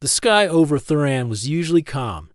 The sky over Thuran was usually calm.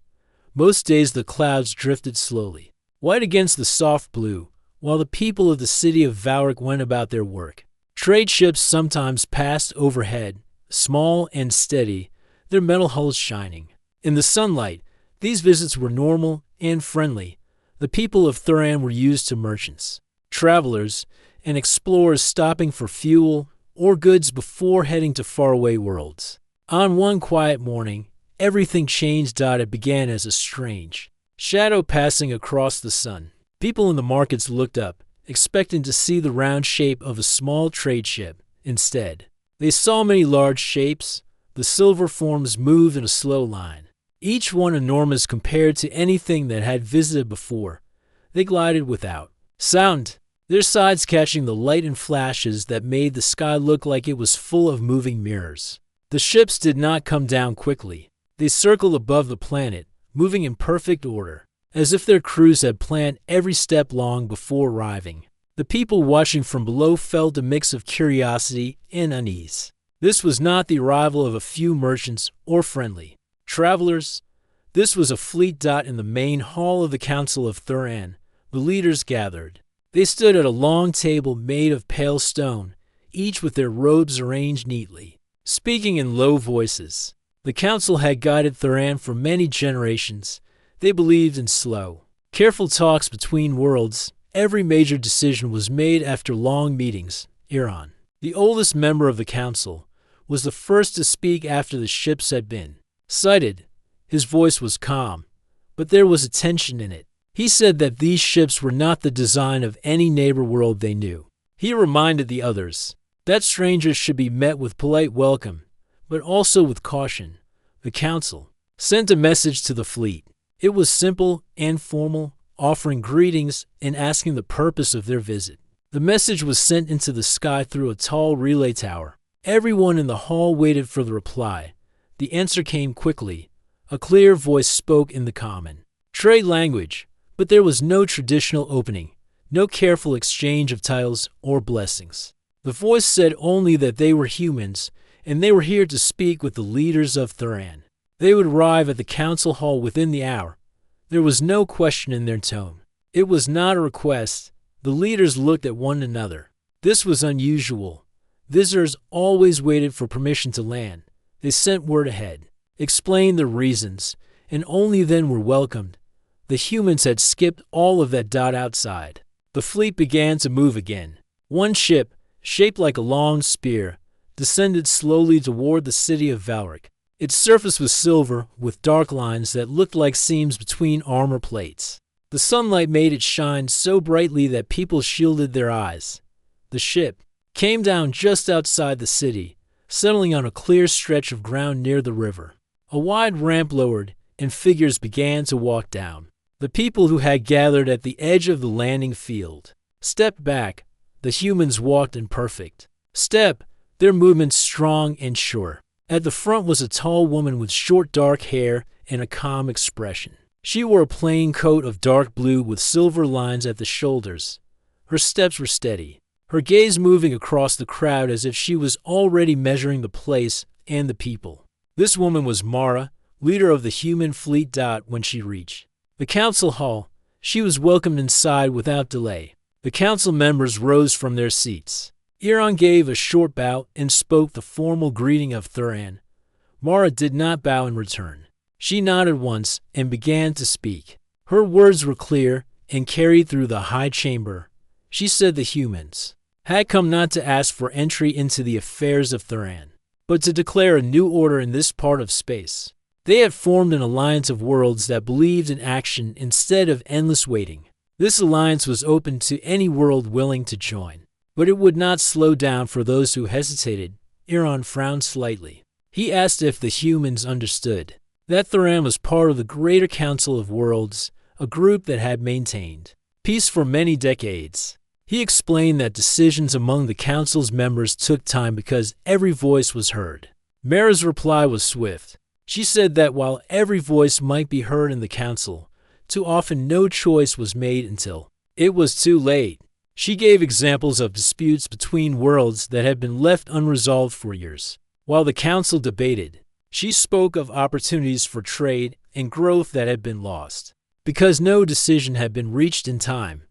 Most days the clouds drifted slowly, white against the soft blue, while the people of the city of Valric went about their work. Trade ships sometimes passed overhead, small and steady, their metal hulls shining. In the sunlight, these visits were normal and friendly. The people of Thuran were used to merchants, travelers, and explorers stopping for fuel or goods before heading to faraway worlds. On one quiet morning, everything changed. It began as a strange shadow passing across the sun. People in the markets looked up, expecting to see the round shape of a small trade ship. Instead, they saw many large shapes. The silver forms moved in a slow line, each one enormous compared to anything that had visited before. They glided without sound, their sides catching the light and flashes that made the sky look like it was full of moving mirrors. The ships did not come down quickly. They circled above the planet, moving in perfect order, as if their crews had planned every step long before arriving. The people watching from below felt a mix of curiosity and unease. This was not the arrival of a few merchants or friendly travelers. This was a fleet. In the main hall of the Council of Thuran, the leaders gathered. They stood at a long table made of pale stone, each with their robes arranged neatly, speaking in low voices. The council had guided Thuran for many generations. They believed in slow, careful talks between worlds. Every major decision was made after long meetings. Iran, the oldest member of the council, was the first to speak after the ships had been sighted. His voice was calm, but there was a tension in it. He said that these ships were not the design of any neighbor world they knew. He reminded the others that strangers should be met with polite welcome, but also with caution. The council sent a message to the fleet. It was simple and formal, offering greetings and asking the purpose of their visit. The message was sent into the sky through a tall relay tower. Everyone in the hall waited for the reply. The answer came quickly. A clear voice spoke in the common trade language, but there was no traditional opening, no careful exchange of titles or blessings. The voice said only that they were humans, and they were here to speak with the leaders of Thuran. They would arrive at the council hall within the hour. There was no question in their tone. It was not a request. The leaders looked at one another. This was unusual. Visitors always waited for permission to land. They sent word ahead, explained the reasons, and only then were welcomed. The humans had skipped all of that. Outside, the fleet began to move again. One ship, shaped like a long spear, descended slowly toward the city of Valric. Its surface was silver, with dark lines that looked like seams between armor plates. The sunlight made it shine so brightly that people shielded their eyes. The ship came down just outside the city, settling on a clear stretch of ground near the river. A wide ramp lowered, and figures began to walk down. The people who had gathered at the edge of the landing field stepped back. The humans walked in perfect step, their movements strong and sure. At the front was a tall woman with short dark hair and a calm expression. She wore a plain coat of dark blue with silver lines at the shoulders. Her steps were steady, her gaze moving across the crowd as if she was already measuring the place and the people. This woman was Mara, leader of the human fleet. When she reached the council hall, she was welcomed inside without delay. The council members rose from their seats. Iran gave a short bow and spoke the formal greeting of Thuran. Mara did not bow in return. She nodded once and began to speak. Her words were clear and carried through the high chamber. She said the humans had come not to ask for entry into the affairs of Thuran, but to declare a new order in this part of space. They had formed an alliance of worlds that believed in action instead of endless waiting. This alliance was open to any world willing to join, but it would not slow down for those who hesitated. Iran frowned slightly. He asked if the humans understood that Thuran was part of the greater Council of Worlds, a group that had maintained peace for many decades. He explained that decisions among the council's members took time because every voice was heard. Mara's reply was swift. She said that while every voice might be heard in the council, too often no choice was made until it was too late. She gave examples of disputes between worlds that had been left unresolved for years. While the council debated, She spoke of opportunities for trade and growth that had been lost. Because no decision had been reached in time,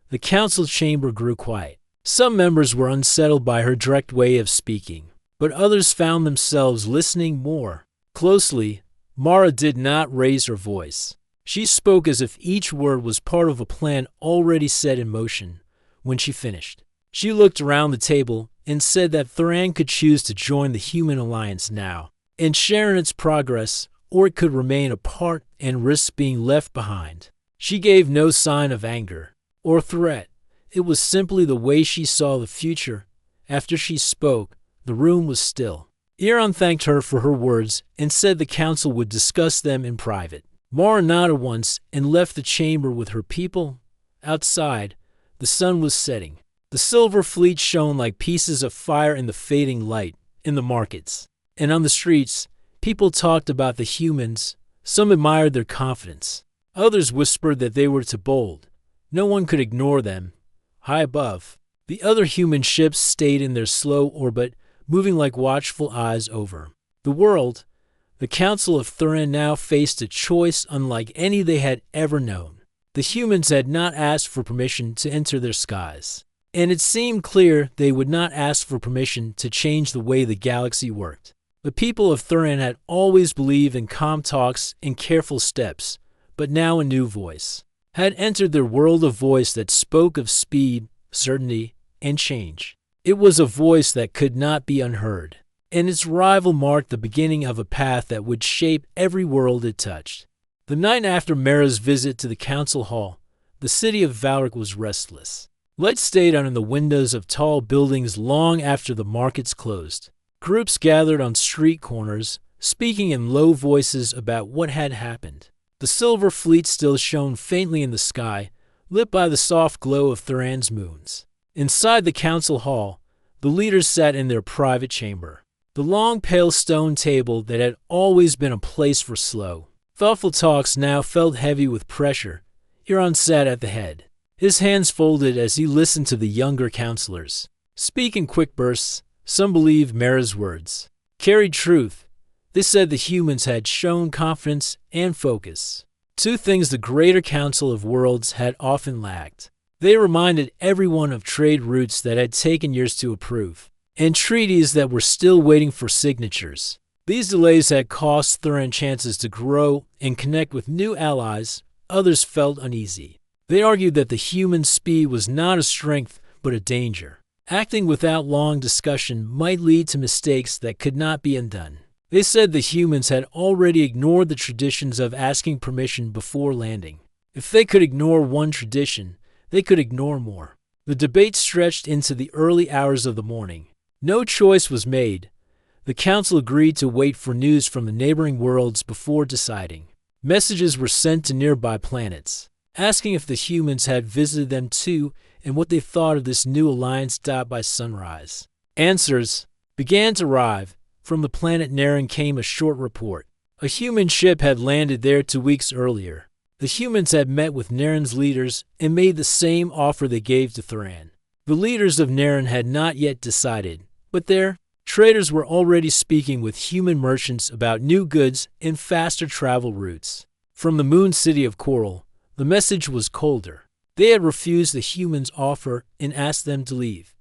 the council chamber grew quiet. Some members were unsettled by her direct way of speaking, but others found themselves listening more closely. Mara did not raise her voice. She spoke as if each word was part of a plan already set in motion. When she finished, she looked around the table and said that Thuran could choose to join the Human Alliance now and share in its progress, or it could remain apart and risk being left behind. She gave no sign of anger or threat. It was simply the way she saw the future. After she spoke, the room was still. Iran thanked her for her words and said the council would discuss them in private. Mara nodded once and left the chamber with her people. Outside, the sun was setting. The silver fleet shone like pieces of fire in the fading light. In the markets and on the streets, people talked about the humans. Some admired their confidence. Others whispered that they were too bold. No one could ignore them. High above, the other human ships stayed in their slow orbit, moving like watchful eyes over the world. The Council of Thuran now faced a choice unlike any they had ever known. The humans had not asked for permission to enter their skies, and it seemed clear they would not ask for permission to change the way the galaxy worked. The people of Thuran had always believed in calm talks and careful steps, but now a new voice had entered their world, a voice that spoke of speed, certainty, and change. It was a voice that could not be unheard, and its arrival marked the beginning of a path that would shape every world it touched. The night after Mara's visit to the council hall, the city of Valric was restless. Lights stayed on in the windows of tall buildings long after the markets closed. Groups gathered on street corners, speaking in low voices about what had happened. The silver fleet still shone faintly in the sky, lit by the soft glow of Thuran's moons. Inside the council hall, the leaders sat in their private chamber. The long pale stone table that had always been a place for slow, thoughtful talks now felt heavy with pressure. Iran sat at the head, his hands folded as he listened to the younger counselors speak in quick bursts. Some believed Mara's words carried truth. They said the humans had shown confidence and focus, two things the greater Council of Worlds had often lacked. They reminded everyone of trade routes that had taken years to approve, and treaties that were still waiting for signatures. These delays had cost Thuran chances to grow and connect with new allies. Others felt uneasy. They argued that the human speed was not a strength but a danger. Acting without long discussion might lead to mistakes that could not be undone. They said the humans had already ignored the traditions of asking permission before landing. If they could ignore one tradition, they could ignore more. The debate stretched into the early hours of the morning. No choice was made. The council agreed to wait for news from the neighboring worlds before deciding. Messages were sent to nearby planets, asking if the humans had visited them too and what they thought of this new alliance. By sunrise, answers began to arrive. From the planet Naren came a short report. A human ship had landed there 2 weeks earlier. The humans had met with Naren's leaders and made the same offer they gave to Thuran. The leaders of Naren had not yet decided, but their traders were already speaking with human merchants about new goods and faster travel routes. From the moon city of Coral, the message was colder. They had refused the humans' offer and asked them to leave.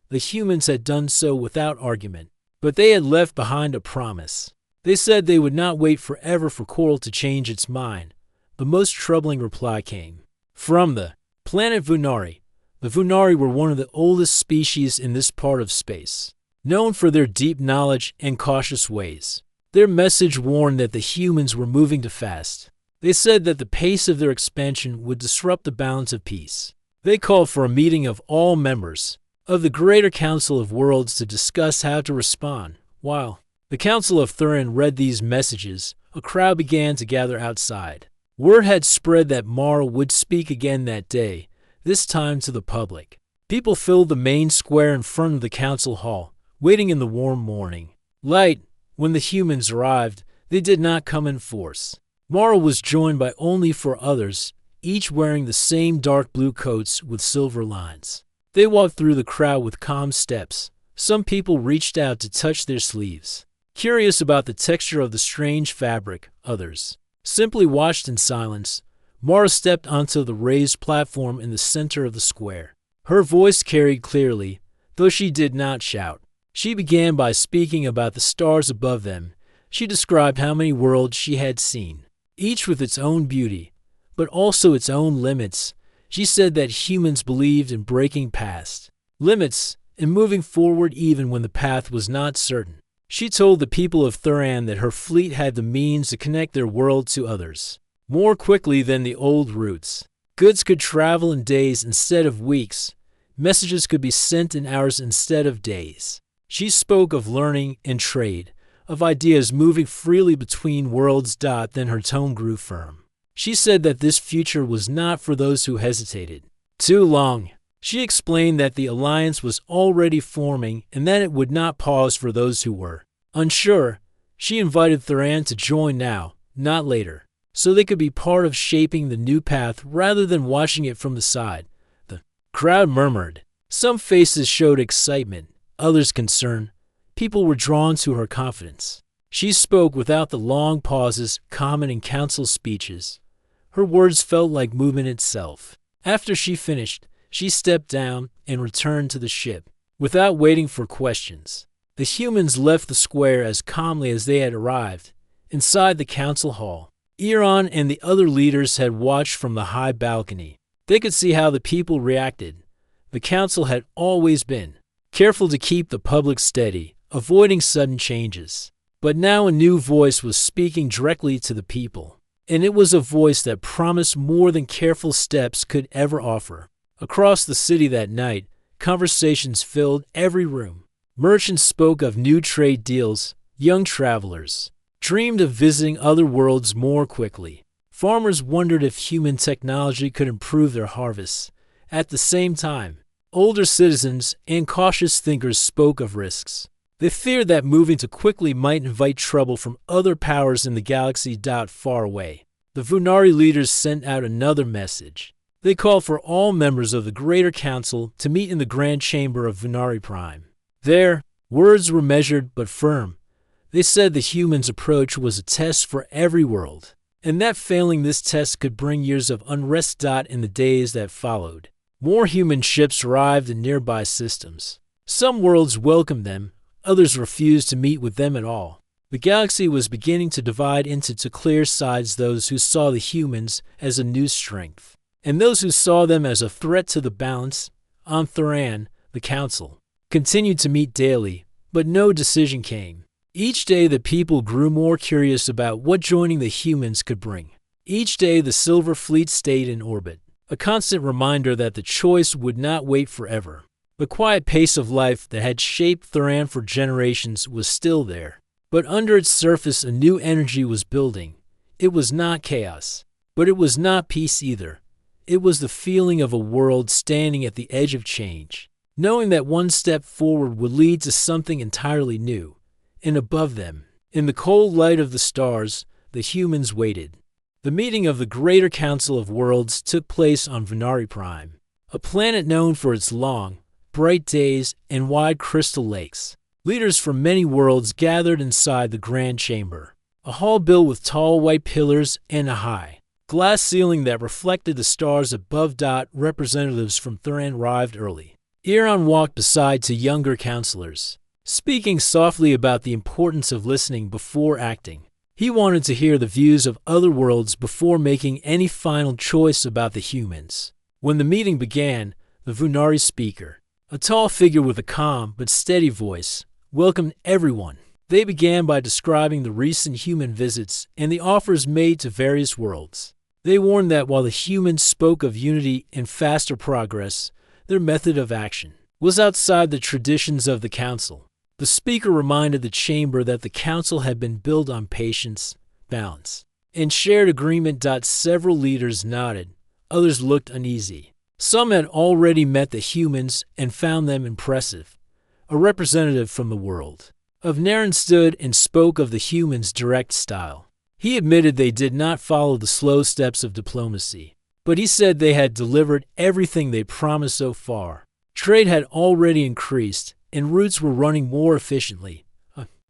The humans had done so without argument, but they had left behind a promise. They said they would not wait forever for Coral to change its mind. The most troubling reply came from the planet Vunari. The Vunari were one of the oldest species in this part of space, known for their deep knowledge and cautious ways. Their message warned that the humans were moving too fast. They said that the pace of their expansion would disrupt the balance of peace. They called for a meeting of all members of the Greater Council of Worlds to discuss how to respond. While the Council of Thuran read these messages, a crowd began to gather outside. Word had spread that Mara would speak again that day, this time to the public. People filled the main square in front of the council hall, waiting in the warm morning light. When the humans arrived, they did not come in force. Mara was joined by only 4 others, each wearing the same dark blue coats with silver lines. They walked through the crowd with calm steps. Some people reached out to touch their sleeves. curious about the texture of the strange fabric. Others simply watched in silence. Mara stepped onto the raised platform in the center of the square. Her voice carried clearly, though she did not shout. She began by speaking about the stars above them. She described how many worlds she had seen, each with its own beauty, but also its own limits. She said that humans believed in breaking past limits and moving forward even when the path was not certain. She told the people of Thuran that her fleet had the means to connect their world to others more quickly than the old routes. Goods could travel in days instead of weeks. Messages could be sent in hours instead of days. She spoke of learning and trade, of ideas moving freely between worlds. Then her tone grew firm. She said that this future was not for those who hesitated too long. She explained that the alliance was already forming and that it would not pause for those who were unsure. She invited Thuran to join now, not later, so they could be part of shaping the new path rather than watching it from the side. The crowd murmured. Some faces showed excitement, others concern. People were drawn to her confidence. She spoke without the long pauses common in council speeches. Her words felt like movement itself. After she finished, she stepped down and returned to the ship, without waiting for questions. The humans left the square as calmly as they had arrived. Inside the council hall, Iran and the other leaders had watched from the high balcony. They could see how the people reacted. The council had always been careful to keep the public steady, avoiding sudden changes. But now a new voice was speaking directly to the people, and it was a voice that promised more than careful steps could ever offer. Across the city that night, conversations filled every room. Merchants spoke of new trade deals. Young travelers dreamed of visiting other worlds more quickly. Farmers wondered if human technology could improve their harvests. At the same time, older citizens and cautious thinkers spoke of risks. They feared that moving too quickly might invite trouble from other powers in the galaxy. Far away, the Vunari leaders sent out another message. They called for all members of the Greater Council to meet in the Grand Chamber of Vunari Prime. There, words were measured but firm. They said the humans' approach was a test for every world, and that failing this test could bring years of unrest. In the days that followed, more human ships arrived in nearby systems. Some worlds welcomed them, others refused to meet with them at all. The galaxy was beginning to divide into two clear sides: those who saw the humans as a new strength, and those who saw them as a threat to the balance. On Thuran, the council continued to meet daily, but no decision came. Each day the people grew more curious about what joining the humans could bring. Each day the Silver Fleet stayed in orbit, a constant reminder that the choice would not wait forever. The quiet pace of life that had shaped Thuran for generations was still there, but under its surface a new energy was building. It was not chaos, but it was not peace either. It was the feeling of a world standing at the edge of change, knowing that one step forward would lead to something entirely new. And above them, in the cold light of the stars, the humans waited. The meeting of the Greater Council of Worlds took place on Vunari Prime, a planet known for its long, bright days and wide crystal lakes. Leaders from many worlds gathered inside the Grand Chamber, a hall built with tall white pillars and a high glass ceiling that reflected the stars above. Representatives from Thuran arrived early. Iran walked beside two younger counselors, speaking softly about the importance of listening before acting. He wanted to hear the views of other worlds before making any final choice about the humans. When the meeting began, the Vunari speaker, a tall figure with a calm but steady voice, welcomed everyone. They began by describing the recent human visits and the offers made to various worlds. They warned that while the humans spoke of unity and faster progress, their method of action was outside the traditions of the council. The speaker reminded the chamber that the council had been built on patience, balance, and shared agreement. Several leaders nodded, others looked uneasy. Some had already met the humans and found them impressive. A representative from the world of Naren stood and spoke of the humans' direct style. He admitted they did not follow the slow steps of diplomacy, but he said they had delivered everything they promised so far. Trade had already increased, and routes were running more efficiently.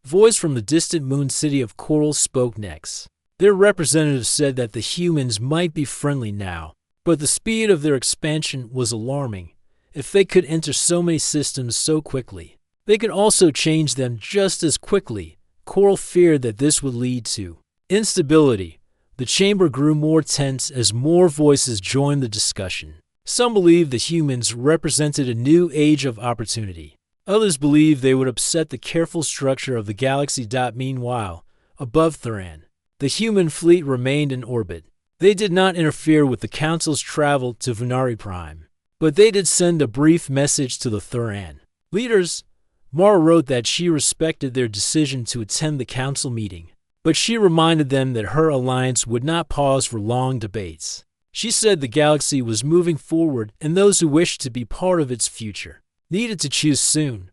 Voice from the distant moon city of Coral spoke next. Their representative said that the humans might be friendly now, but the speed of their expansion was alarming. If they could enter so many systems so quickly, they could also change them just as quickly. Coral feared that this would lead to instability. The chamber grew more tense as more voices joined the discussion. Some believed the humans represented a new age of opportunity. Others believed they would upset the careful structure of the galaxy. Meanwhile, above Thuran, the human fleet remained in orbit. They did not interfere with the Council's travel to Venari Prime, but they did send a brief message to the Thuran leaders. Mara wrote that she respected their decision to attend the Council meeting, but she reminded them that her alliance would not pause for long debates. She said the galaxy was moving forward and those who wished to be part of its future needed to choose soon.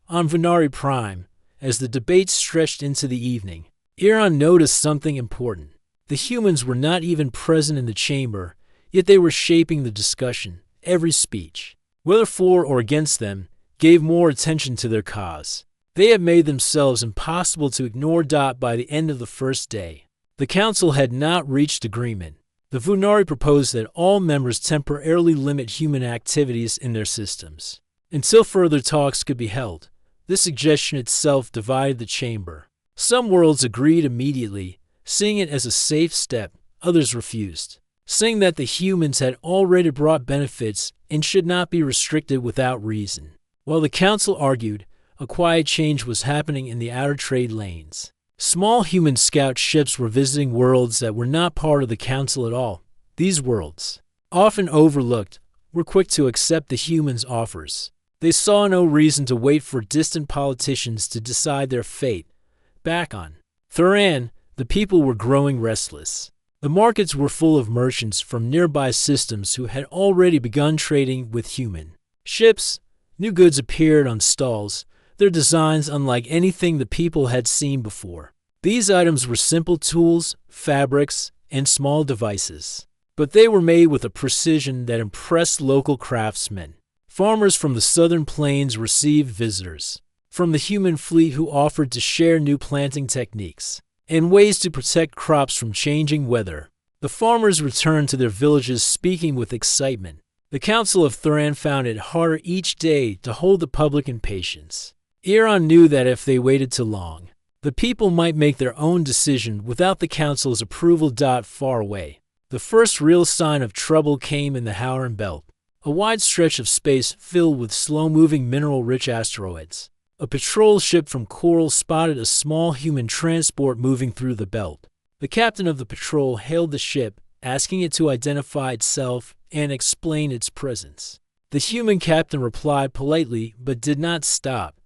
On Venari Prime, as the debate stretched into the evening, Iran noticed something important. The humans were not even present in the chamber, yet they were shaping the discussion. Every speech, whether for or against them, gave more attention to their cause. They had made themselves impossible to ignore. By the end of the first day, the Council had not reached agreement. The Venari proposed that all members temporarily limit human activities in their systems until further talks could be held. This suggestion itself divided the chamber. Some worlds agreed immediately, seeing it as a safe step. Others refused, saying that the humans had already brought benefits and should not be restricted without reason. While the Council argued, a quiet change was happening in the outer trade lanes. Small human scout ships were visiting worlds that were not part of the Council at all. These worlds, often overlooked, were quick to accept the humans' offers. They saw no reason to wait for distant politicians to decide their fate. Back on Thuran, the people were growing restless. The markets were full of merchants from nearby systems who had already begun trading with human ships. New goods appeared on stalls, their designs unlike anything the people had seen before. These items were simple tools, fabrics, and small devices, but they were made with a precision that impressed local craftsmen. Farmers from the southern plains received visitors from the human fleet who offered to share new planting techniques and ways to protect crops from changing weather. The farmers returned to their villages speaking with excitement. The Council of Thuran found it harder each day to hold the public in patience. Iran knew that if they waited too long, the people might make their own decision without the Council's approval. Far away, the first real sign of trouble came in the Howran Belt, a wide stretch of space filled with slow-moving mineral-rich asteroids. A patrol ship from Coral spotted a small human transport moving through the belt. The captain of the patrol hailed the ship, asking it to identify itself and explain its presence. The human captain replied politely but did not stop.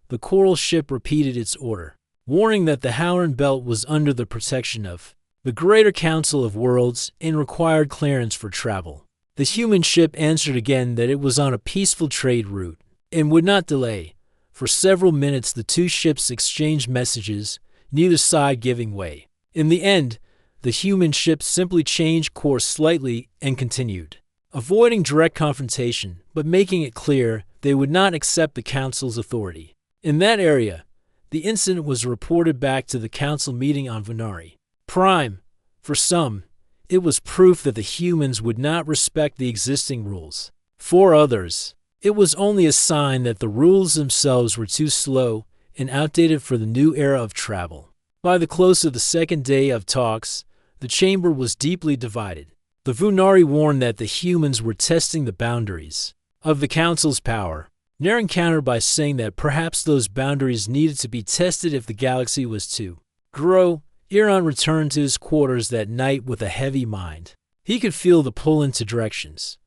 The Coral ship repeated its order, warning that the Howran Belt was under the protection of the Greater Council of Worlds and required clearance for travel. The human ship answered again that it was on a peaceful trade route and would not delay. For several minutes the two ships exchanged messages, neither side giving way. In the end, the human ship simply changed course slightly and continued, avoiding direct confrontation, but making it clear they would not accept the Council's authority. In that area, the incident was reported back to the Council meeting on Venari Prime. For some, it was proof that the humans would not respect the existing rules. For others, it was only a sign that the rules themselves were too slow and outdated for the new era of travel. By the close of the second day of talks, the chamber was deeply divided. The Venari warned that the humans were testing the boundaries of the Council's power. Naren countered by saying that perhaps those boundaries needed to be tested if the galaxy was to grow. Iran returned to his quarters that night with a heavy mind. He could feel the pull into directions.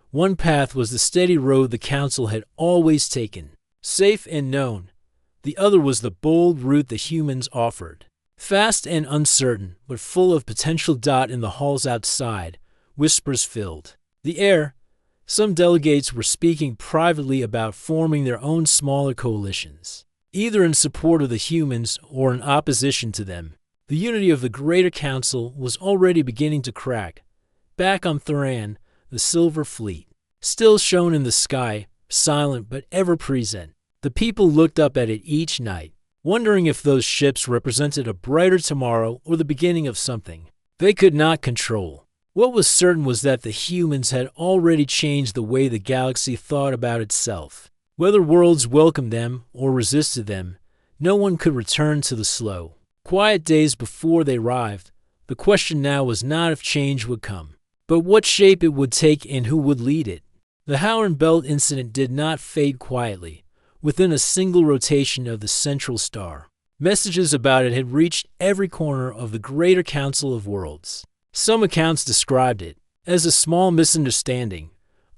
One path was the steady road the Council had always taken, safe and known. The other was the bold route the humans offered, fast and uncertain, but full of potential. In the halls outside, whispers filled the air. Some delegates were speaking privately about forming their own smaller coalitions, either in support of the humans or in opposition to them. The unity of the Greater Council was already beginning to crack. Back on Thuran, the Silver Fleet still shone in the sky, silent but ever present. The people looked up at it each night, wondering if those ships represented a brighter tomorrow or the beginning of something they could not control. What was certain was that the humans had already changed the way the galaxy thought about itself. Whether worlds welcomed them or resisted them, no one could return to the slow, quiet days before they arrived. The question now was not if change would come, but what shape it would take and who would lead it. The Howard Belt incident did not fade quietly. Within a single rotation of the central star, messages about it had reached every corner of the Greater Council of Worlds. Some accounts described it as a small misunderstanding.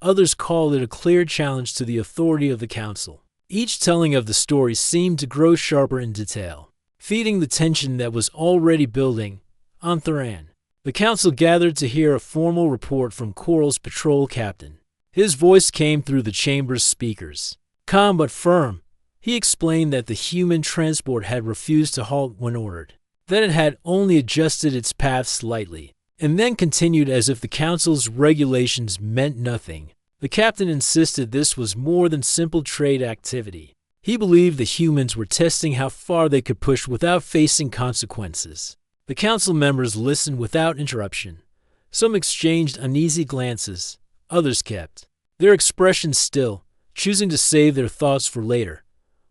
Others called it a clear challenge to the authority of the Council. Each telling of the story seemed to grow sharper in detail, feeding the tension that was already building on Thuran. The Council gathered to hear a formal report from Coral's patrol captain. His voice came through the chamber's speakers. Calm but firm, he explained that the human transport had refused to halt when ordered, that it had only adjusted its path slightly, and then continued as if the Council's regulations meant nothing. The captain insisted this was more than simple trade activity. He believed the humans were testing how far they could push without facing consequences. The Council members listened without interruption. Some exchanged uneasy glances, others kept their expressions still, choosing to save their thoughts for later.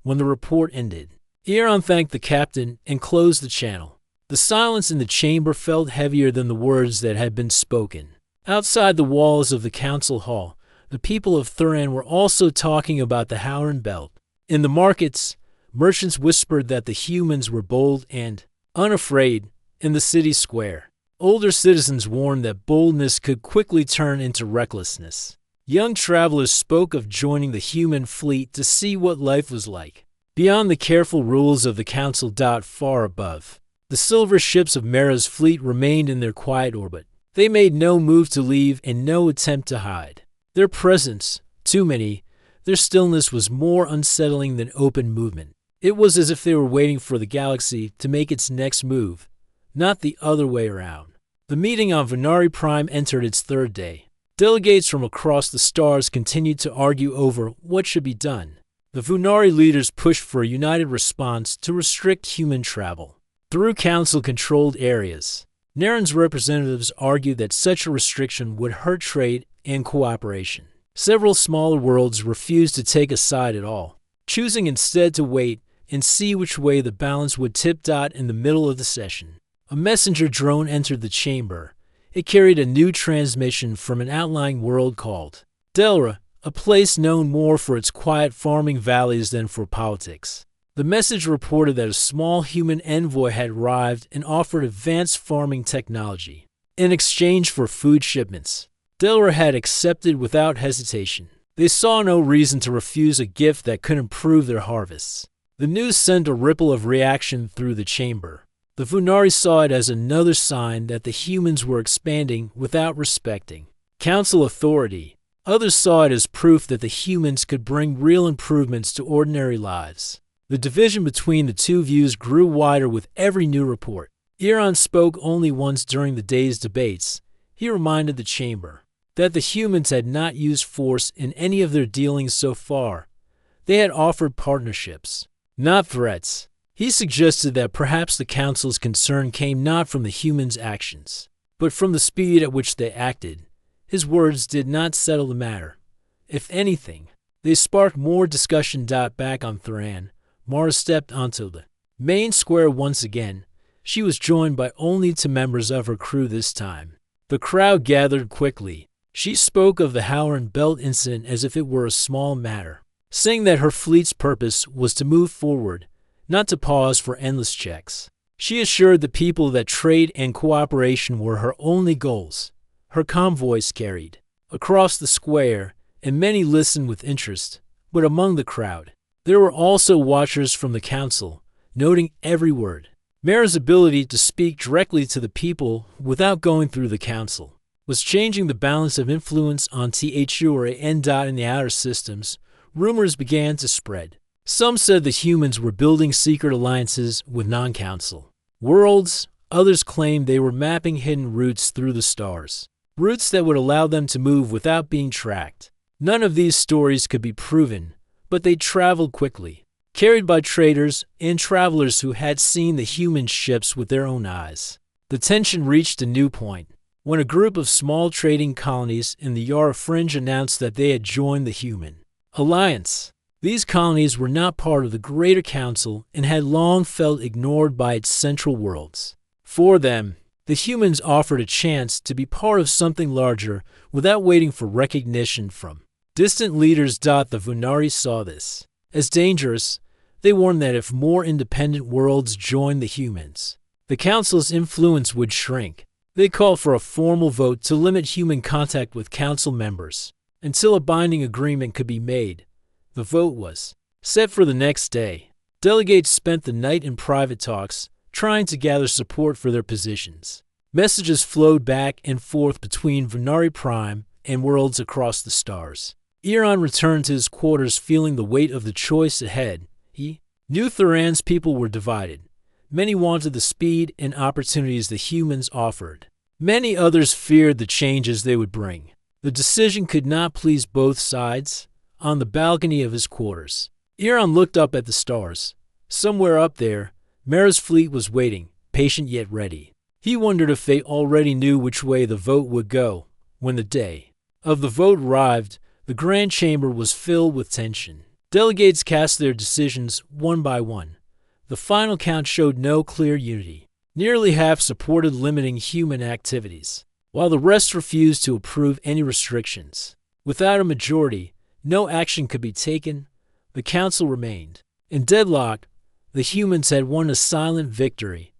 When the report ended, Euron thanked the captain and closed the channel. The silence in the chamber felt heavier than the words that had been spoken. Outside the walls of the council hall, the people of Thuran were also talking about the Howard Belt. In the markets, merchants whispered that the humans were bold and unafraid. In the city square, older citizens warned that boldness could quickly turn into recklessness. Young travelers spoke of joining the human fleet to see what life was like beyond the careful rules of the council. Far above, the silver ships of Mara's fleet remained in their quiet orbit. They made no move to leave and no attempt to hide their presence. Too many, their stillness was more unsettling than open movement. It was as if they were waiting for the galaxy to make its next move, not the other way around. The meeting on Venari Prime entered its third day. Delegates from across the stars continued to argue over what should be done. The Venari leaders pushed for a united response to restrict human travel through council-controlled areas. Naren's representatives argued that such a restriction would hurt trade and cooperation. Several smaller worlds refused to take a side at all, choosing instead to wait and see which way the balance would tip. In the middle of the session, a messenger drone entered the chamber. It carried a new transmission from an outlying world called Delra, a place known more for its quiet farming valleys than for politics. The message reported that a small human envoy had arrived and offered advanced farming technology in exchange for food shipments. Delra had accepted without hesitation. They saw no reason to refuse a gift that could improve their harvests. The news sent a ripple of reaction through the chamber. The Venari saw it as another sign that the humans were expanding without respecting council authority. Others saw it as proof that the humans could bring real improvements to ordinary lives. The division between the two views grew wider with every new report. Euron spoke only once during the day's debates. He reminded the chamber that the humans had not used force in any of their dealings so far. They had offered partnerships, not threats. He suggested that perhaps the council's concern came not from the humans' actions, but from the speed at which they acted. His words did not settle the matter. If anything, they sparked more discussion. Back on Thuran, Mara stepped onto the main square once again. She was joined by only 2 members of her crew this time. The crowd gathered quickly. She spoke of the Howard Belt incident as if it were a small matter, saying that her fleet's purpose was to move forward, not to pause for endless checks. She assured the people that trade and cooperation were her only goals. Her calm voice carried across the square, and many listened with interest. But among the crowd, there were also watchers from the council, noting every word. Mara's ability to speak directly to the people without going through the council was changing the balance of influence on THURAN. In the outer systems, rumors began to spread. Some said the humans were building secret alliances with non-council worlds. Others claimed they were mapping hidden routes through the stars, routes that would allow them to move without being tracked. None of these stories could be proven, but they traveled quickly. carried by traders and travelers who had seen the human ships with their own eyes. The tension reached a new point when a group of small trading colonies in the Yara Fringe announced that they had joined the Human Alliance. These colonies were not part of the Greater Council and had long felt ignored by its central worlds. For them, the humans offered a chance to be part of something larger without waiting for recognition from distant leaders. The Vunari saw this as dangerous. They warned that if more independent worlds joined the humans, the Council's influence would shrink. They called for a formal vote to limit human contact with Council members until a binding agreement could be made. The vote was set for the next day. Delegates spent the night in private talks, trying to gather support for their positions. Messages flowed back and forth between Vunari Prime and worlds across the stars. Iran returned to his quarters feeling the weight of the choice ahead. He knew Thuran's people were divided. Many wanted the speed and opportunities the humans offered. Many others feared the changes they would bring. The decision could not please both sides. On the balcony of his quarters, Iran looked up at the stars. Somewhere up there, Mara's fleet was waiting, patient yet ready. He wondered if they already knew which way the vote would go. When the day of the vote arrived, the Grand Chamber was filled with tension. Delegates cast their decisions one by one. The final count showed no clear unity. Nearly half supported limiting human activities, while the rest refused to approve any restrictions. Without a majority, no action could be taken. The council remained in deadlock. The humans had won a silent victory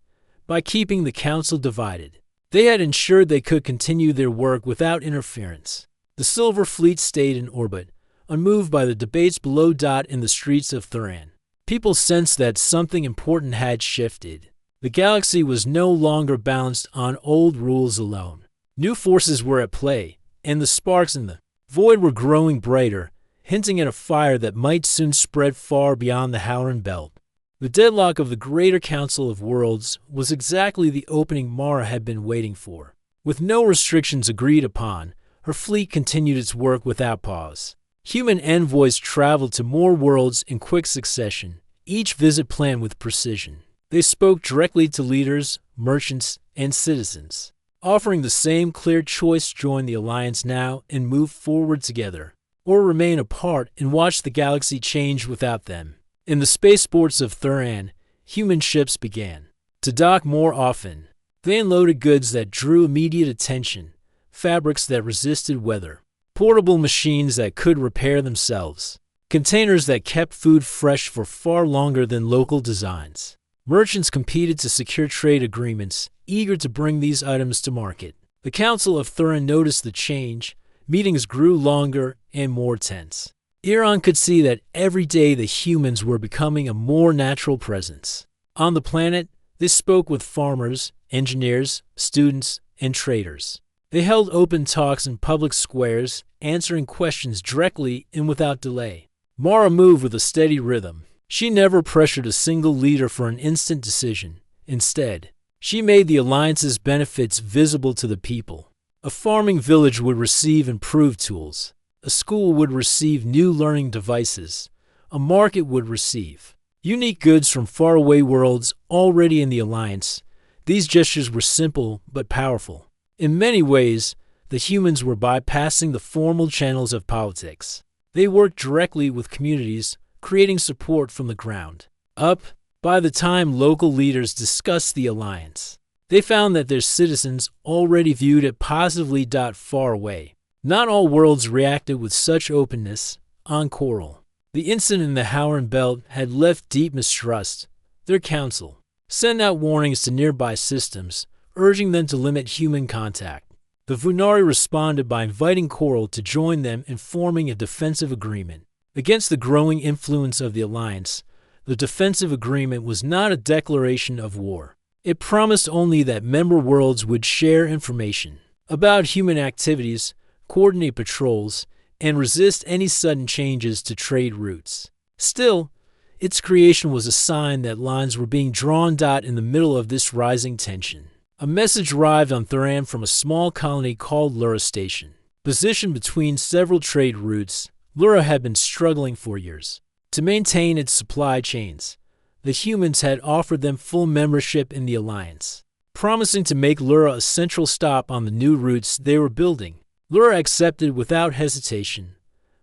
by keeping the council divided. They had ensured they could continue their work without interference. The Silver Fleet stayed in orbit, unmoved by the debates below. In the streets of Thuran, people sensed that something important had shifted. The galaxy was no longer balanced on old rules alone. New forces were at play, and the sparks in the void were growing brighter, hinting at a fire that might soon spread far beyond the Howran Belt. The deadlock of the Greater Council of Worlds was exactly the opening Mara had been waiting for. With no restrictions agreed upon, her fleet continued its work without pause. Human envoys traveled to more worlds in quick succession, each visit planned with precision. They spoke directly to leaders, merchants, and citizens, offering the same clear choice: join the Alliance now and move forward together, or remain apart and watch the galaxy change without them. In the spaceports of Thuran, human ships began to dock more often. They unloaded goods that drew immediate attention, fabrics that resisted weather, portable machines that could repair themselves, containers that kept food fresh for far longer than local designs. Merchants competed to secure trade agreements, eager to bring these items to market. The Council of Thuran noticed the change. Meetings grew longer and more tense. Iran could see that every day the humans were becoming a more natural presence. On the planet, they spoke with farmers, engineers, students, and traders. They held open talks in public squares, answering questions directly and without delay. Mara moved with a steady rhythm. She never pressured a single leader for an instant decision. Instead, she made the Alliance's benefits visible to the people. A farming village would receive improved tools. A school would receive new learning devices. A market would receive unique goods from faraway worlds already in the Alliance. These gestures were simple but powerful. In many ways, the humans were bypassing the formal channels of politics. They worked directly with communities, creating support from the ground up. By the time local leaders discussed the Alliance, they found that their citizens already viewed it positively. Far away, not all worlds reacted with such openness. On Coral, the incident in the Howran Belt had left deep mistrust. Their council sent out warnings to nearby systems, urging them to limit human contact. The Vunari responded by inviting Coral to join them in forming a defensive agreement. Against the growing influence of the Alliance, the defensive agreement was not a declaration of war. It promised only that member worlds would share information about human activities, coordinate patrols, and resist any sudden changes to trade routes. Still, its creation was a sign that lines were being drawn. In the middle of this rising tension, a message arrived on Thuran from a small colony called Lura Station. Positioned between several trade routes, Lura had been struggling for years. to maintain its supply chains. The humans had offered them full membership in the alliance, promising to make Lura a central stop on the new routes they were building. Lura accepted without hesitation.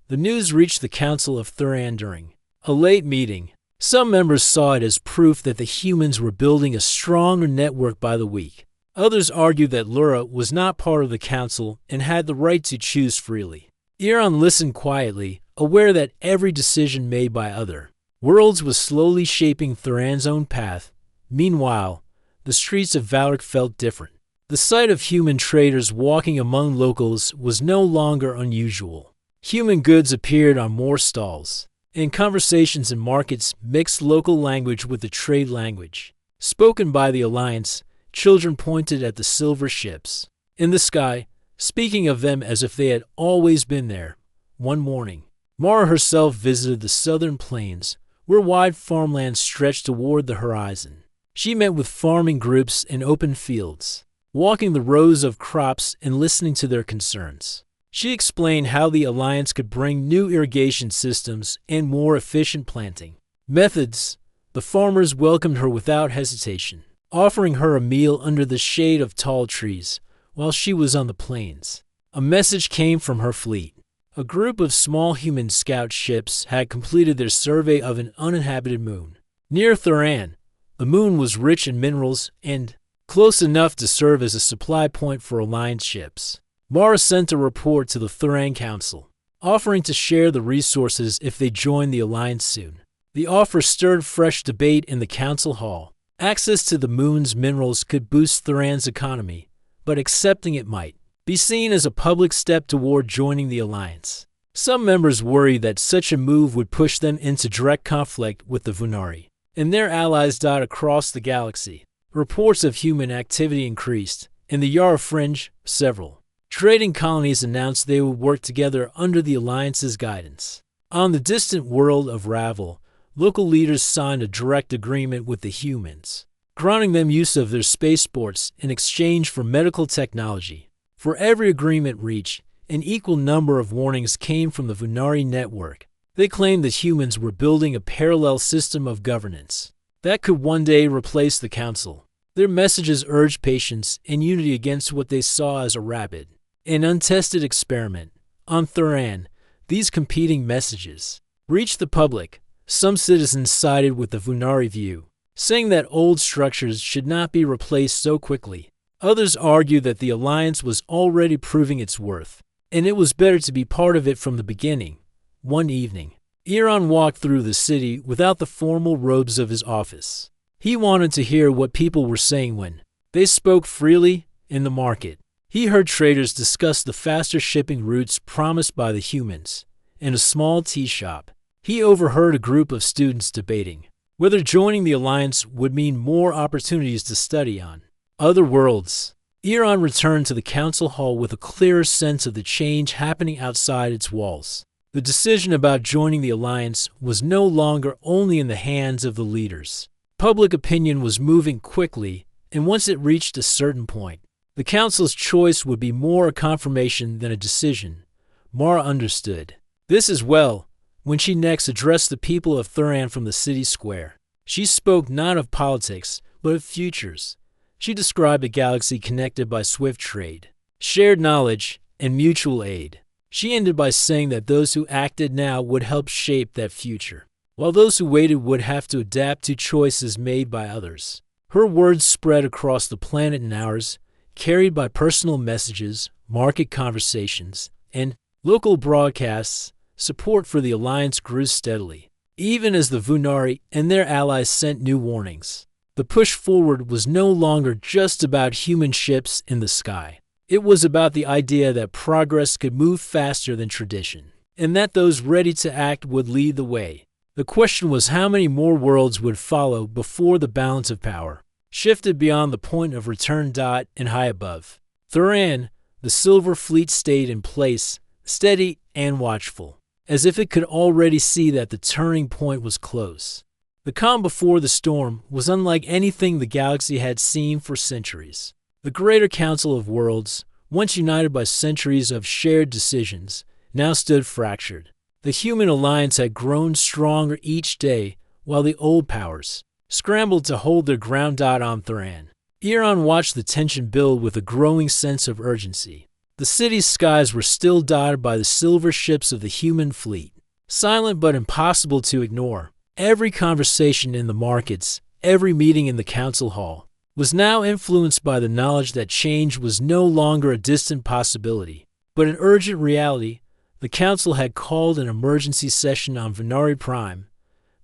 The news reached the Council of Thuran during a late meeting. Some members saw it as proof that the humans were building a stronger network by the week. Others argued that Lura was not part of the council and had the right to choose freely. Iran listened quietly, aware that every decision made by other worlds was slowly shaping Thuran's own path. Meanwhile, the streets of Valak felt different. The sight of human traders walking among locals was no longer unusual. Human goods appeared on more stalls, and conversations in markets mixed local language with the trade language spoken by the Alliance. Children pointed at the silver ships in the sky, speaking of them as if they had always been there. One morning, Mara herself visited the southern plains, where wide farmland stretched toward the horizon. She met with farming groups in open fields, walking the rows of crops and listening to their concerns. She explained how the Alliance could bring new irrigation systems and more efficient planting methods. The farmers welcomed her without hesitation, offering her a meal under the shade of tall trees while she was on the plains. A message came from her fleet. A group of small human scout ships had completed their survey of an uninhabited moon near Thuran. The moon was rich in minerals and close enough to serve as a supply point for Alliance ships. Mara sent a report to the Thuran Council, offering to share the resources if they joined the Alliance soon. The offer stirred fresh debate in the council hall. Access to the moon's minerals could boost Thuran's economy, but accepting it might be seen as a public step toward joining the Alliance. Some members worried that such a move would push them into direct conflict with the Vunari and their allies across the galaxy. Reports of human activity increased. In the Yara Fringe, several trading colonies announced they would work together under the Alliance's guidance. On the distant world of Ravel, local leaders signed a direct agreement with the humans, granting them use of their spaceports in exchange for medical technology. For every agreement reached, an equal number of warnings came from the Vunari network. They claimed that humans were building a parallel system of governance that could one day replace the Council. Their messages urged patience and unity against what they saw as a rapid and untested experiment. On Thuran, these competing messages reached the public. Some citizens sided with the Vunari view, saying that old structures should not be replaced so quickly. Others argued that the Alliance was already proving its worth, and it was better to be part of it from the beginning. One evening, Iran walked through the city without the formal robes of his office. He wanted to hear what people were saying when they spoke freely in the market. He heard traders discuss the faster shipping routes promised by the humans. In a small tea shop, he overheard a group of students debating whether joining the Alliance would mean more opportunities to study on other worlds. Iran returned to the council hall with a clearer sense of the change happening outside its walls. The decision about joining the Alliance was no longer only in the hands of the leaders. Public opinion was moving quickly, and once it reached a certain point, the Council's choice would be more a confirmation than a decision. Mara understood this as well when she next addressed the people of Thuran from the city square. She spoke not of politics, but of futures. She described a galaxy connected by swift trade, shared knowledge, and mutual aid. She ended by saying that those who acted now would help shape that future, while those who waited would have to adapt to choices made by others. Her words spread across the planet in hours, carried by personal messages, market conversations, and local broadcasts. Support for the Alliance grew steadily, even as the Vunari and their allies sent new warnings. The push forward was no longer just about human ships in the sky. It was about the idea that progress could move faster than tradition, and that those ready to act would lead the way. The question was how many more worlds would follow before the balance of power shifted beyond the point of return. And high above Thuran, the Silver Fleet stayed in place, steady and watchful, as if it could already see that the turning point was close. The calm before the storm was unlike anything the galaxy had seen for centuries. The Greater Council of Worlds, once united by centuries of shared decisions, now stood fractured. The human alliance had grown stronger each day, while the old powers scrambled to hold their ground. On Thuran, Iran watched the tension build with a growing sense of urgency. The city's skies were still dotted by the silver ships of the human fleet, silent but impossible to ignore. Every conversation in the markets, every meeting in the council hall, was now influenced by the knowledge that change was no longer a distant possibility, but an urgent reality. The council had called an emergency session on Venari Prime.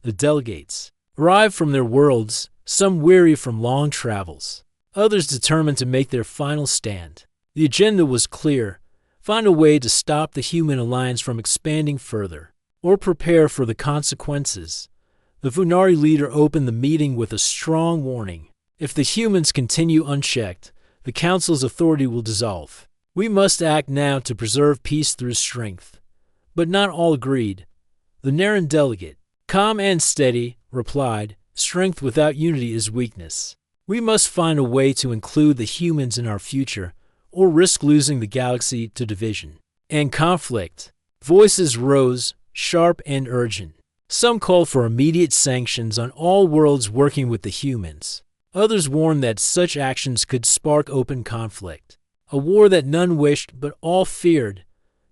The delegates arrived from their worlds, some weary from long travels, others determined to make their final stand. The agenda was clear: find a way to stop the human alliance from expanding further, or prepare for the consequences. The Venari leader opened the meeting with a strong warning. If the humans continue unchecked, the council's authority will dissolve. We must act now to preserve peace through strength. But not all agreed. The Naren delegate, calm and steady, replied, "Strength without unity is weakness. We must find a way to include the humans in our future, or risk losing the galaxy to division and conflict." Voices rose, sharp and urgent. Some called for immediate sanctions on all worlds working with the humans. Others warned that such actions could spark open conflict, a war that none wished but all feared.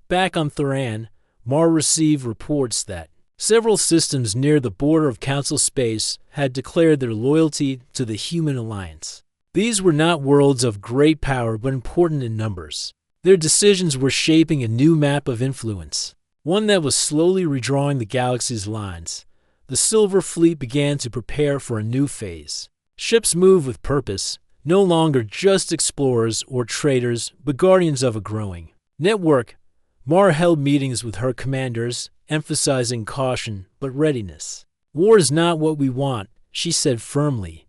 Back on Thuran, Mar received reports that several systems near the border of Council space had declared their loyalty to the human alliance. These were not worlds of great power but important in numbers. Their decisions were shaping a new map of influence, one that was slowly redrawing the galaxy's lines. The Silver Fleet began to prepare for a new phase. Ships moved with purpose, no longer just explorers or traders, but guardians of a growing network. Mara held meetings with her commanders, emphasizing caution but readiness. "War is not what we want," she said firmly.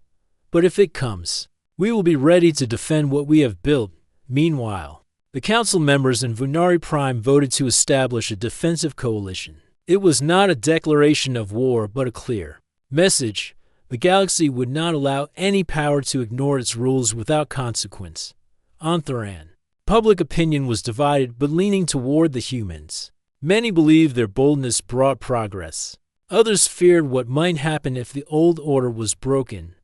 "But if it comes, we will be ready to defend what we have built." Meanwhile, the council members in Venari Prime voted to establish a defensive coalition. It was not a declaration of war but a clear message. The galaxy would not allow any power to ignore its rules without consequence. On Thuran, public opinion was divided but leaning toward the humans. Many believed their boldness brought progress. Others feared what might happen if the old order was broken.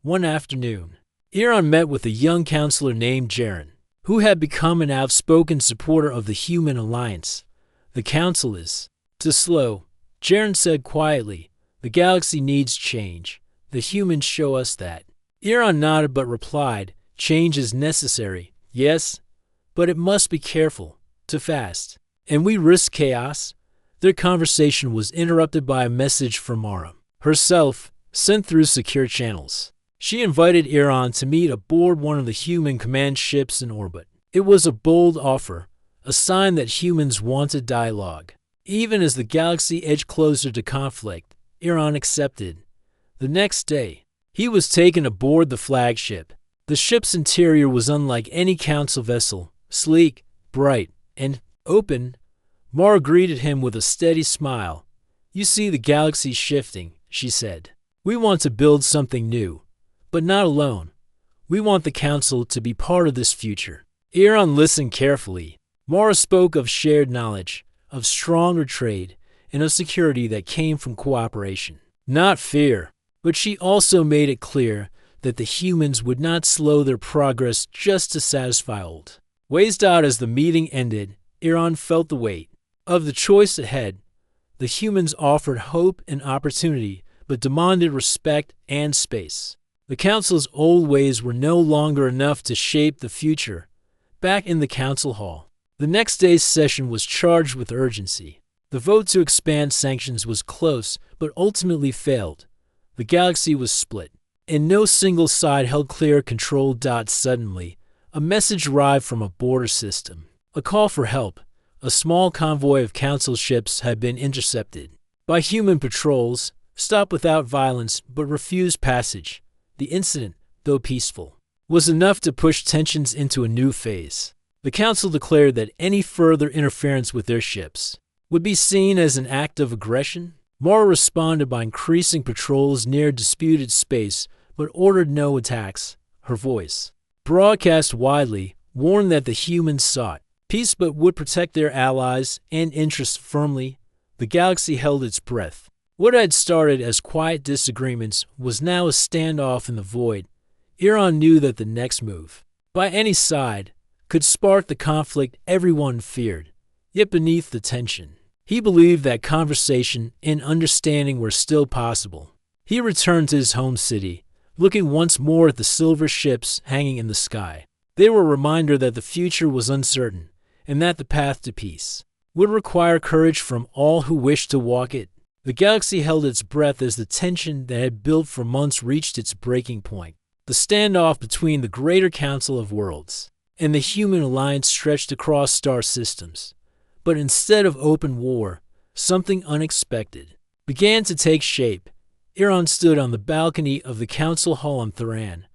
One afternoon, Iran met with a young counselor named Jaren, who had become an outspoken supporter of the human alliance. "The council is too slow," Jaren said quietly. "The galaxy needs change. The humans show us that." Iran nodded but replied, "Change is necessary, yes, but it must be careful, too fast. And we risk chaos." Their conversation was interrupted by a message from Mara herself, sent through secure channels. She invited Iran to meet aboard one of the human command ships in orbit. It was a bold offer, a sign that humans wanted dialogue. Even as the galaxy edged closer to conflict, Iran accepted. The next day, he was taken aboard the flagship. The ship's interior was unlike any council vessel, sleek, bright, and open. Mara greeted him with a steady smile. "You see the galaxy shifting," she said. "We want to build something new, but not alone. We want the council to be part of this future." Iran listened carefully. Mara spoke of shared knowledge, of stronger trade, and of security that came from cooperation, not fear. But she also made it clear that the humans would not slow their progress just to satisfy old ways. As the meeting ended, Iran felt the weight of the choice ahead. The humans offered hope and opportunity, but demanded respect and space. The council's old ways were no longer enough to shape the future. Back in the council hall, the next day's session was charged with urgency. The vote to expand sanctions was close, but ultimately failed. The galaxy was split, and no single side held clear control. Suddenly, a message arrived from a border system, a call for help. A small convoy of council ships had been intercepted by human patrols, stopped without violence but refused passage. The incident, though peaceful, was enough to push tensions into a new phase. The council declared that any further interference with their ships would be seen as an act of aggression. Mara responded by increasing patrols near disputed space, but ordered no attacks. Her voice, broadcast widely, warned that the humans sought peace but would protect their allies and interests firmly. the galaxy held its breath. What had started as quiet disagreements was now a standoff in the void. Iran knew that the next move, by any side, could spark the conflict everyone feared. Yet beneath the tension, he believed that conversation and understanding were still possible. He returned to his home city, looking once more at the silver ships hanging in the sky. They were a reminder that the future was uncertain, and that the path to peace would require courage from all who wished to walk it. The galaxy held its breath as the tension that had built for months reached its breaking point. The standoff between the Greater Council of Worlds and the Human Alliance stretched across star systems. But instead of open war, something unexpected began to take shape. Iran stood on the balcony of the council hall on Thuran,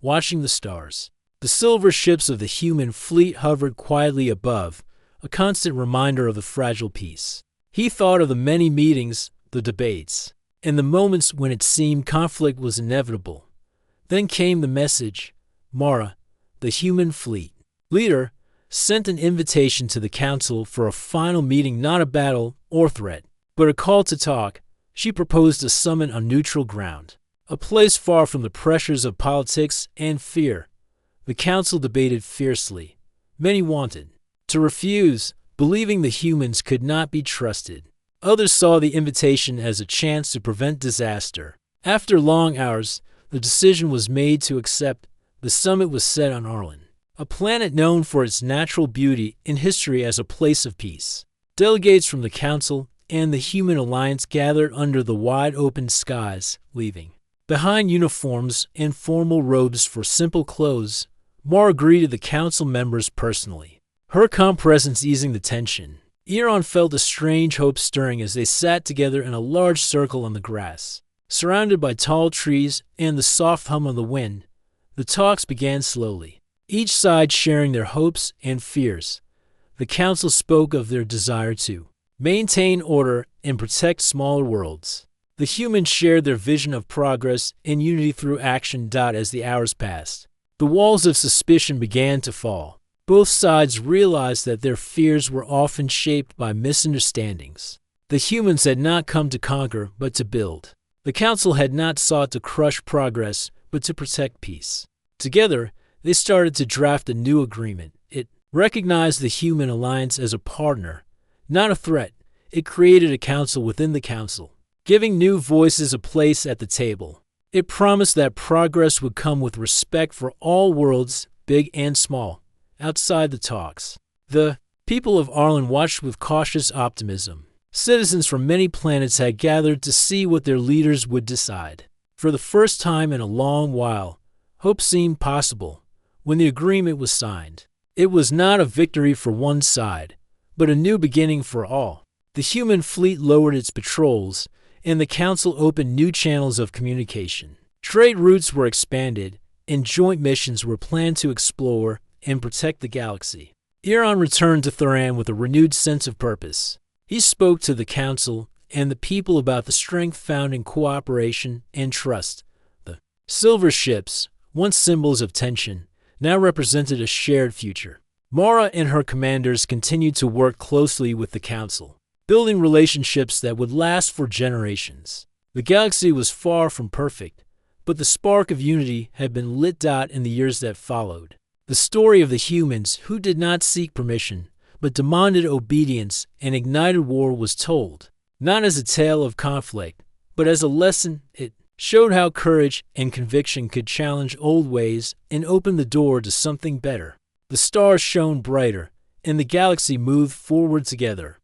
watching the stars. The silver ships of the human fleet hovered quietly above, a constant reminder of the fragile peace. He thought of the many meetings, the debates, and the moments when it seemed conflict was inevitable. Then came the message. Mara, the human fleet leader, sent an invitation to the council for a final meeting, not a battle or threat, but a call to talk. She proposed a summit on neutral ground, a place far from the pressures of politics and fear. The council debated fiercely. Many wanted to refuse, believing the humans could not be trusted. Others saw the invitation as a chance to prevent disaster. After long hours, the decision was made to accept. The summit was set on Arlen, a planet known for its natural beauty in history as a place of peace. Delegates from the council and the Human Alliance gathered under the wide-open skies, leaving behind uniforms and formal robes for simple clothes. Mara greeted the council members personally, her calm presence easing the tension. Iran felt a strange hope stirring as they sat together in a large circle on the grass, surrounded by tall trees and the soft hum of the wind. The talks began slowly, each side sharing their hopes and fears. The council spoke of their desire to maintain order and protect smaller worlds. The humans shared their vision of progress and unity through action. As the hours passed, the walls of suspicion began to fall. Both sides realized that their fears were often shaped by misunderstandings. The humans had not come to conquer, but to build. The council had not sought to crush progress, but to protect peace. Together, they started to draft a new agreement. It recognized the Human Alliance as a partner, not a threat. It created a council within the council, giving new voices a place at the table. It promised that progress would come with respect for all worlds, big and small. Outside the talks, the people of Arlen watched with cautious optimism. Citizens from many planets had gathered to see what their leaders would decide. For the first time in a long while, hope seemed possible. When the agreement was signed, it was not a victory for one side, but a new beginning for all. The human fleet lowered its patrols, and the council opened new channels of communication. Trade routes were expanded, and joint missions were planned to explore and protect the galaxy. Iran returned to Thuran with a renewed sense of purpose. He spoke to the council and the people about the strength found in cooperation and trust. The silver ships, once symbols of tension, now represented a shared future. Mara and her commanders continued to work closely with the council, building relationships that would last for generations. The galaxy was far from perfect, but the spark of unity had been lit in the years that followed. The story of the humans who did not seek permission, but demanded obedience and ignited war was told, not as a tale of conflict, but as a lesson. It showed how courage and conviction could challenge old ways and open the door to something better. The stars shone brighter, and the galaxy moved forward together.